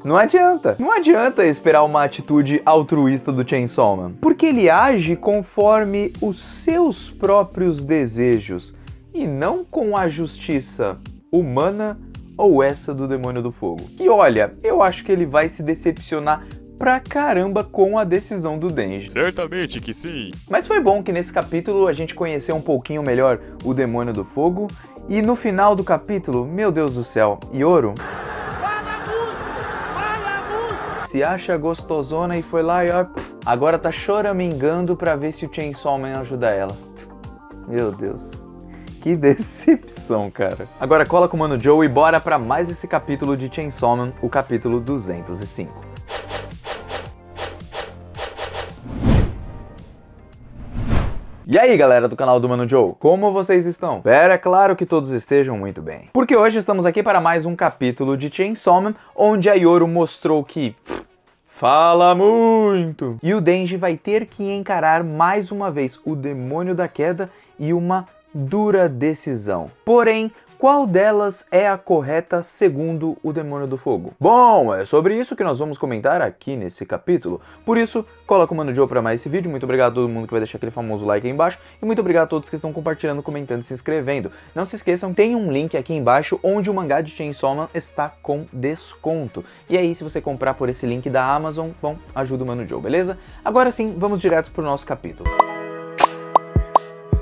Não adianta esperar uma atitude altruísta do Chainsaw Man, porque ele age conforme os seus próprios desejos e não com a justiça humana ou essa do Demônio do Fogo. E olha, eu acho que ele vai se decepcionar pra caramba com a decisão do Denji. Certamente que sim. Mas foi bom que nesse capítulo a gente conheceu um pouquinho melhor o Demônio do Fogo e no final do capítulo, meu Deus do céu, Yoro se acha gostosona e foi lá e ó, agora tá choramingando pra ver se o Chainsaw Man ajuda ela. Meu Deus. Que decepção, cara. Agora cola com o Mano Joe e bora pra mais esse capítulo de Chainsaw Man, o capítulo 205. E aí galera do canal do Mano Joe, como vocês estão? Espero, é claro que todos estejam muito bem. Porque hoje estamos aqui para mais um capítulo de Chainsaw Man, onde a Yoro mostrou que fala muito. E o Denji vai ter que encarar mais uma vez o Demônio da Queda e uma dura decisão. Porém, qual delas é a correta segundo o Demônio do Fogo? Bom, é sobre isso que nós vamos comentar aqui nesse capítulo. Por isso, cola com o Mano Joe para mais esse vídeo. Muito obrigado a todo mundo que vai deixar aquele famoso like aí embaixo. E muito obrigado a todos que estão compartilhando, comentando e se inscrevendo. Não se esqueçam, tem um link aqui embaixo onde o mangá de Chainsaw Man está com desconto. E aí, se você comprar por esse link da Amazon, bom, ajuda o Mano Joe, beleza? Agora sim, vamos direto pro nosso capítulo.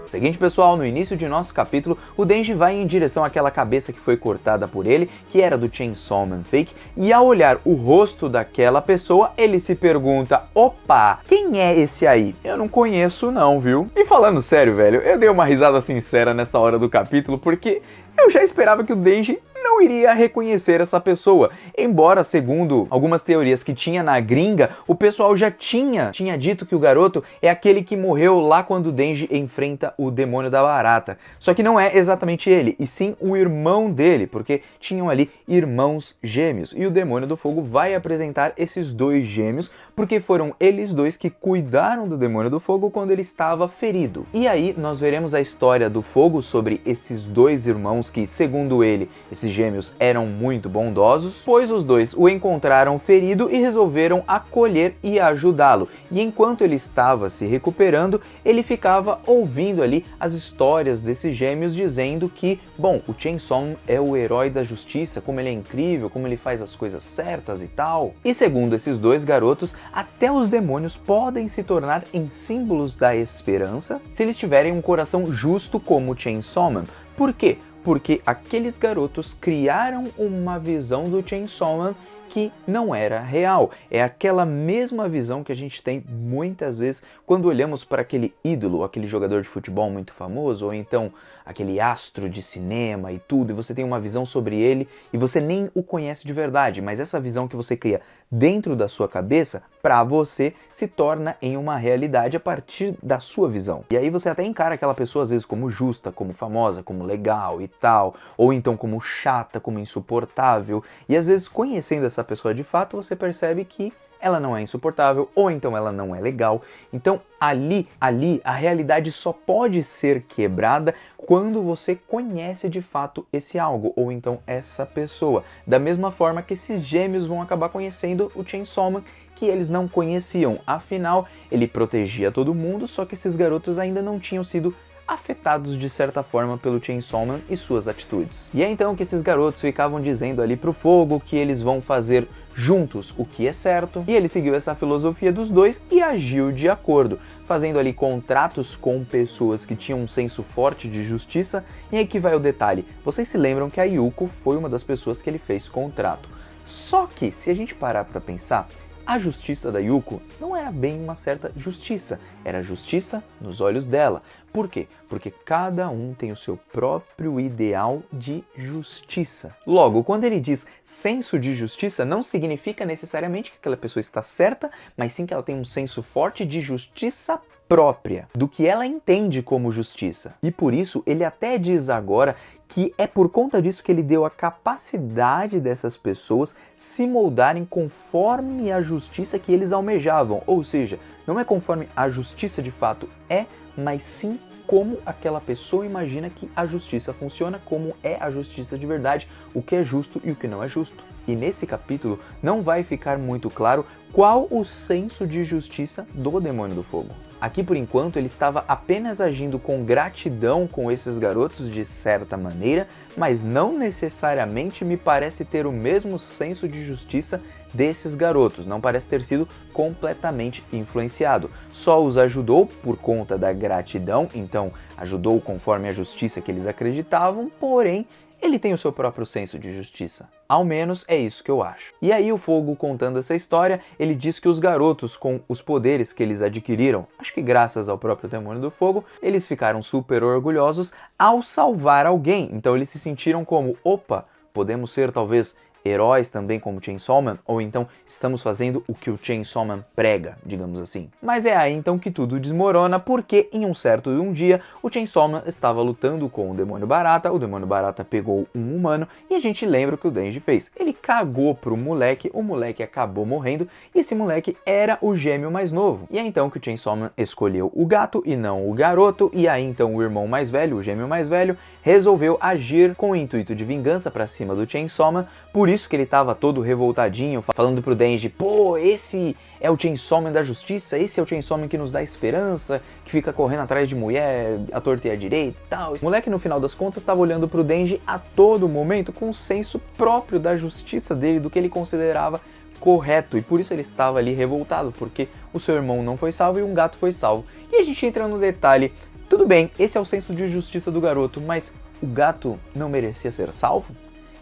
Seguinte pessoal, no início de nosso capítulo, o Denji vai em direção àquela cabeça que foi cortada por ele, que era do Chainsaw Man Fake, e ao olhar o rosto daquela pessoa, ele se pergunta, opa, quem é esse aí? Eu não conheço não, viu? E falando sério, velho, eu dei uma risada sincera nessa hora do capítulo, porque eu já esperava que o Denji não iria reconhecer essa pessoa, embora, segundo algumas teorias que tinha na gringa, o pessoal já tinha dito que o garoto é aquele que morreu lá quando o Denji enfrenta o demônio da barata. Só que não é exatamente ele, e sim o irmão dele, porque tinham ali irmãos gêmeos, e o Demônio do Fogo vai apresentar esses dois gêmeos, porque foram eles dois que cuidaram do Demônio do Fogo quando ele estava ferido. E aí nós veremos a história do Fogo sobre esses dois irmãos que, segundo ele, esses gêmeos eram muito bondosos, pois os dois o encontraram ferido e resolveram acolher e ajudá-lo. E enquanto ele estava se recuperando, ele ficava ouvindo ali as histórias desses gêmeos dizendo que, bom, o Chainsaw Man é o herói da justiça, como ele é incrível, como ele faz as coisas certas e tal. E segundo esses dois garotos, até os demônios podem se tornar em símbolos da esperança se eles tiverem um coração justo como o Chainsaw Man. Por quê? Porque aqueles garotos criaram uma visão do Chainsaw Man que não era real. É aquela mesma visão que a gente tem muitas vezes quando olhamos para aquele ídolo, aquele jogador de futebol muito famoso, ou então aquele astro de cinema e tudo, e você tem uma visão sobre ele e você nem o conhece de verdade, mas essa visão que você cria dentro da sua cabeça, para você, se torna em uma realidade a partir da sua visão. E aí você até encara aquela pessoa às vezes como justa, como famosa, como legal e tal, ou então como chata, como insuportável, e às vezes conhecendo essa pessoa de fato, você percebe que ela não é insuportável, ou então ela não é legal. Então ali a realidade só pode ser quebrada quando você conhece de fato esse algo, ou então essa pessoa. Da mesma forma que esses gêmeos vão acabar conhecendo o Chainsaw Man, que eles não conheciam. Afinal, ele protegia todo mundo, só que esses garotos ainda não tinham sido afetados de certa forma pelo Chainsaw Man e suas atitudes. E é então que esses garotos ficavam dizendo ali pro Fogo que eles vão fazer juntos o que é certo, e ele seguiu essa filosofia dos dois e agiu de acordo, fazendo ali contratos com pessoas que tinham um senso forte de justiça. E aí que vai o detalhe, vocês se lembram que a Yuko foi uma das pessoas que ele fez contrato. Só que, se a gente parar pra pensar, a justiça da Yuko não era bem uma certa justiça, era justiça nos olhos dela. Por quê? Porque cada um tem o seu próprio ideal de justiça. Logo, quando ele diz senso de justiça, não significa necessariamente que aquela pessoa está certa, mas sim que ela tem um senso forte de justiça própria, do que ela entende como justiça. E por isso, ele até diz agora que é por conta disso que ele deu a capacidade dessas pessoas se moldarem conforme a justiça que eles almejavam. Ou seja, não é conforme a justiça de fato é, mas sim como aquela pessoa imagina que a justiça funciona, como é a justiça de verdade, o que é justo e o que não é justo. E nesse capítulo não vai ficar muito claro qual o senso de justiça do Demônio do Fogo. Aqui, por enquanto, ele estava apenas agindo com gratidão com esses garotos de certa maneira, mas não necessariamente me parece ter o mesmo senso de justiça desses garotos, não parece ter sido completamente influenciado. Só os ajudou por conta da gratidão, então ajudou conforme a justiça que eles acreditavam, porém ele tem o seu próprio senso de justiça. Ao menos é isso que eu acho. E aí o Fogo, contando essa história, ele diz que os garotos, com os poderes que eles adquiriram, acho que graças ao próprio Demônio do Fogo, eles ficaram super orgulhosos ao salvar alguém. Então eles se sentiram como, opa, podemos ser talvez heróis também como Chainsaw Man, ou então estamos fazendo o que o Chainsaw Man prega, digamos assim. Mas é aí então que tudo desmorona, porque em um certo dia o Chainsaw Man estava lutando com o Demônio Barata, o Demônio Barata pegou um humano e a gente lembra o que o Denji fez. Ele cagou pro moleque, o moleque acabou morrendo e esse moleque era o gêmeo mais novo. E é então que o Chainsaw Man escolheu o gato e não o garoto, e aí então o irmão mais velho, o gêmeo mais velho, resolveu agir com o intuito de vingança pra cima do Chainsaw Man. Por isso que ele tava todo revoltadinho, falando pro Denji, pô, esse é o Chainsaw Man da justiça, esse é o Chainsaw Man que nos dá esperança, que fica correndo atrás de mulher, à torta e à direita e tal. O moleque, no final das contas, tava olhando pro Denji a todo momento com um senso próprio da justiça dele, do que ele considerava correto, e por isso ele estava ali revoltado, porque o seu irmão não foi salvo e um gato foi salvo. E a gente entra no detalhe, tudo bem, esse é o senso de justiça do garoto, mas o gato não merecia ser salvo?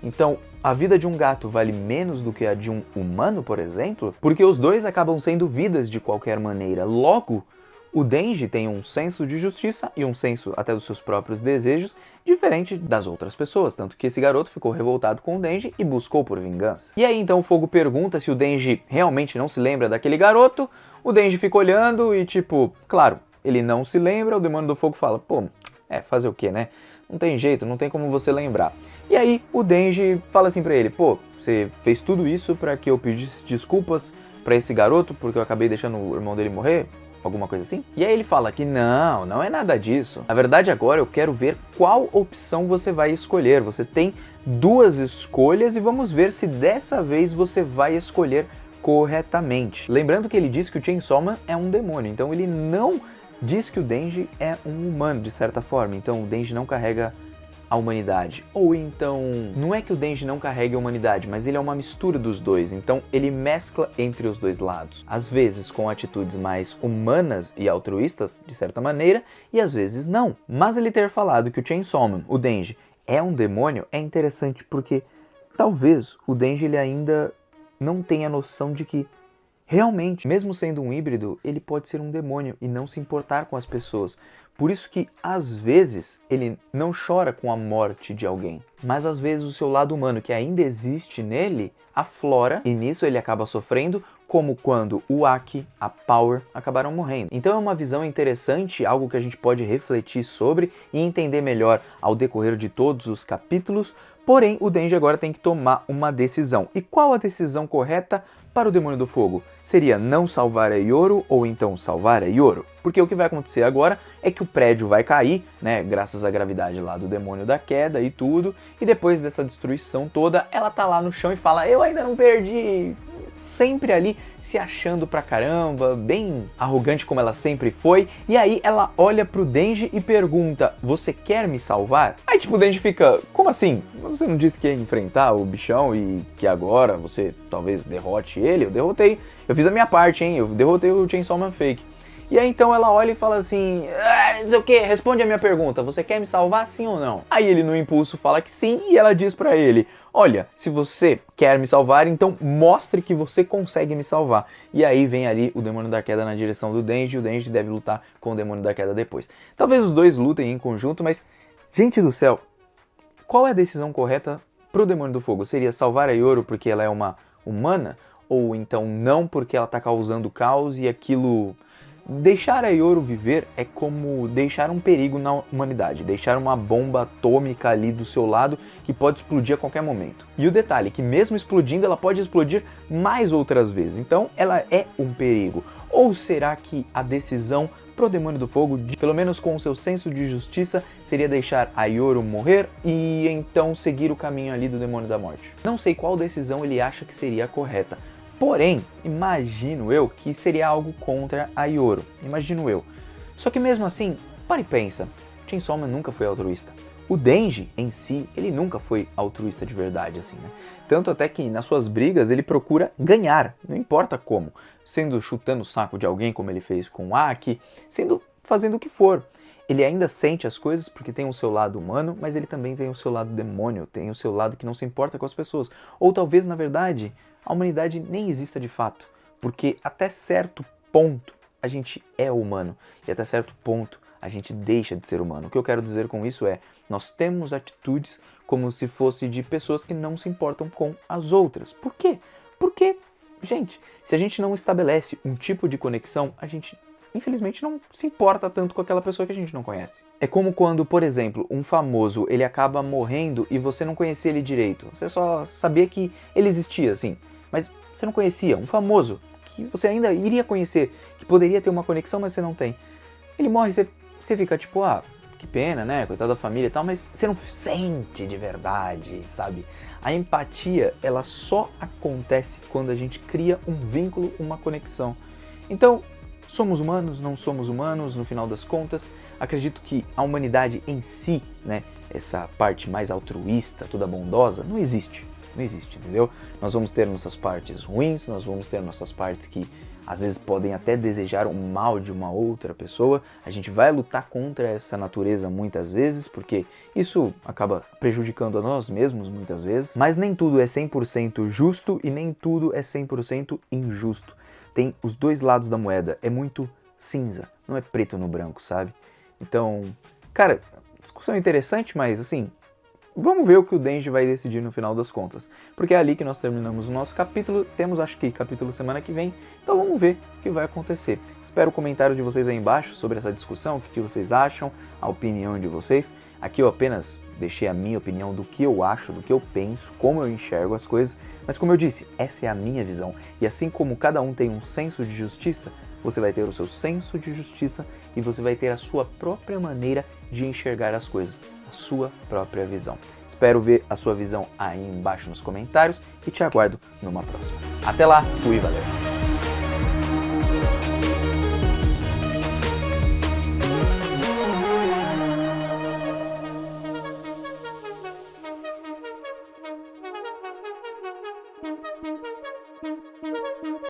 Então, a vida de um gato vale menos do que a de um humano, por exemplo? Porque os dois acabam sendo vidas de qualquer maneira. Logo, o Denji tem um senso de justiça e um senso até dos seus próprios desejos diferente das outras pessoas, tanto que esse garoto ficou revoltado com o Denji e buscou por vingança. E aí então o Fogo pergunta se o Denji realmente não se lembra daquele garoto, o Denji fica olhando e tipo, claro, ele não se lembra, o Demônio do Fogo fala, pô, fazer o quê, né? Não tem jeito, não tem como você lembrar. E aí o Denji fala assim pra ele, pô, você fez tudo isso pra que eu pedisse desculpas pra esse garoto porque eu acabei deixando o irmão dele morrer? Alguma coisa assim? E aí ele fala que não é nada disso. Na verdade agora eu quero ver qual opção você vai escolher. Você tem duas escolhas e vamos ver se dessa vez você vai escolher corretamente. Lembrando que ele diz que o Chainsaw Man é um demônio, então ele não diz que o Denji é um humano, de certa forma. Então o Denji não carrega a humanidade. Ou então, não é que o Denji não carregue a humanidade, mas ele é uma mistura dos dois. Então ele mescla entre os dois lados. Às vezes com atitudes mais humanas e altruístas, de certa maneira, e às vezes não. Mas ele ter falado que o Chainsaw Man, o Denji, é um demônio, é interessante porque talvez o Denji ele ainda não tenha noção de que realmente, mesmo sendo um híbrido, ele pode ser um demônio e não se importar com as pessoas. Por isso que, às vezes, ele não chora com a morte de alguém. Mas, às vezes, o seu lado humano, que ainda existe nele, aflora. E nisso ele acaba sofrendo, como quando o Aki, a Power, acabaram morrendo. Então é uma visão interessante, algo que a gente pode refletir sobre e entender melhor ao decorrer de todos os capítulos. Porém, o Denji agora tem que tomar uma decisão. E qual a decisão correta para o Demônio do Fogo? Seria não salvar a Yoru ou então salvar a Yoru? Porque o que vai acontecer agora é que o prédio vai cair, né, graças à gravidade lá do Demônio da Queda e tudo, e depois dessa destruição toda, ela tá lá no chão e fala, eu ainda não perdi, sempre ali se achando pra caramba, bem arrogante como ela sempre foi, e aí ela olha pro Denji e pergunta, você quer me salvar? Aí tipo o Denji fica, como assim? Você não disse que ia enfrentar o bichão e que agora você talvez derrote ele? Eu derrotei, eu fiz a minha parte, hein, eu derrotei o Chainsaw Man Fake. E aí então ela olha e fala assim, não sei o que, responde a minha pergunta, você quer me salvar sim ou não? Aí ele no impulso fala que sim e ela diz pra ele, olha, se você quer me salvar, então mostre que você consegue me salvar. E aí vem ali o Demônio da Queda na direção do Denji e o Denji deve lutar com o Demônio da Queda depois. Talvez os dois lutem em conjunto, mas, gente do céu, qual é a decisão correta pro Demônio do Fogo? Seria salvar a Yoru porque ela é uma humana? Ou então não porque ela tá causando caos e aquilo Deixar a Yoru viver é como deixar um perigo na humanidade, deixar uma bomba atômica ali do seu lado que pode explodir a qualquer momento. E o detalhe é que mesmo explodindo, ela pode explodir mais outras vezes, então ela é um perigo. Ou será que a decisão pro Demônio do Fogo, pelo menos com o seu senso de justiça, seria deixar a Yoru morrer e então seguir o caminho ali do Demônio da Morte? Não sei qual decisão ele acha que seria a correta. Porém, imagino eu que seria algo contra a Yoru, imagino eu. Só que mesmo assim, para e pensa, Chainsaw Man nunca foi altruísta. O Denji, em si, ele nunca foi altruísta de verdade, assim, né? Tanto até que nas suas brigas ele procura ganhar, não importa como. Sendo chutando o saco de alguém, como ele fez com o Aki, fazendo o que for. Ele ainda sente as coisas porque tem o seu lado humano, mas ele também tem o seu lado demônio, tem o seu lado que não se importa com as pessoas. Ou talvez, na verdade, a humanidade nem exista de fato, porque até certo ponto a gente é humano e até certo ponto a gente deixa de ser humano. O que eu quero dizer com isso é, nós temos atitudes como se fosse de pessoas que não se importam com as outras. Por quê? Porque, gente, se a gente não estabelece um tipo de conexão, a gente infelizmente não se importa tanto com aquela pessoa que a gente não conhece. É como quando, por exemplo, um famoso ele acaba morrendo e você não conhecia ele direito. Você só sabia que ele existia, assim, mas você não conhecia. Um famoso que você ainda iria conhecer, que poderia ter uma conexão, mas você não tem. Ele morre, você fica tipo, ah, que pena, né? Coitado da família e tal, mas você não sente de verdade, sabe? A empatia, ela só acontece quando a gente cria um vínculo, uma conexão. Então, somos humanos, não somos humanos, no final das contas, acredito que a humanidade em si, né, essa parte mais altruísta, toda bondosa, não existe, entendeu? Nós vamos ter nossas partes ruins, nós vamos ter nossas partes que às vezes podem até desejar o mal de uma outra pessoa, a gente vai lutar contra essa natureza muitas vezes, porque isso acaba prejudicando a nós mesmos muitas vezes, mas nem tudo é 100% justo e nem tudo é 100% injusto. Tem os dois lados da moeda, é muito cinza, não é preto no branco, sabe? Então, cara, discussão interessante, mas assim, vamos ver o que o Denji vai decidir no final das contas. Porque é ali que nós terminamos o nosso capítulo, temos acho que capítulo semana que vem, então vamos ver o que vai acontecer. Espero o comentário de vocês aí embaixo sobre essa discussão, o que vocês acham, a opinião de vocês. Aqui eu apenas deixei a minha opinião do que eu acho, do que eu penso, como eu enxergo as coisas, mas como eu disse, essa é a minha visão. E assim como cada um tem um senso de justiça, você vai ter o seu senso de justiça e você vai ter a sua própria maneira de enxergar as coisas, a sua própria visão. Espero ver a sua visão aí embaixo nos comentários e te aguardo numa próxima. Até lá, fui, valeu!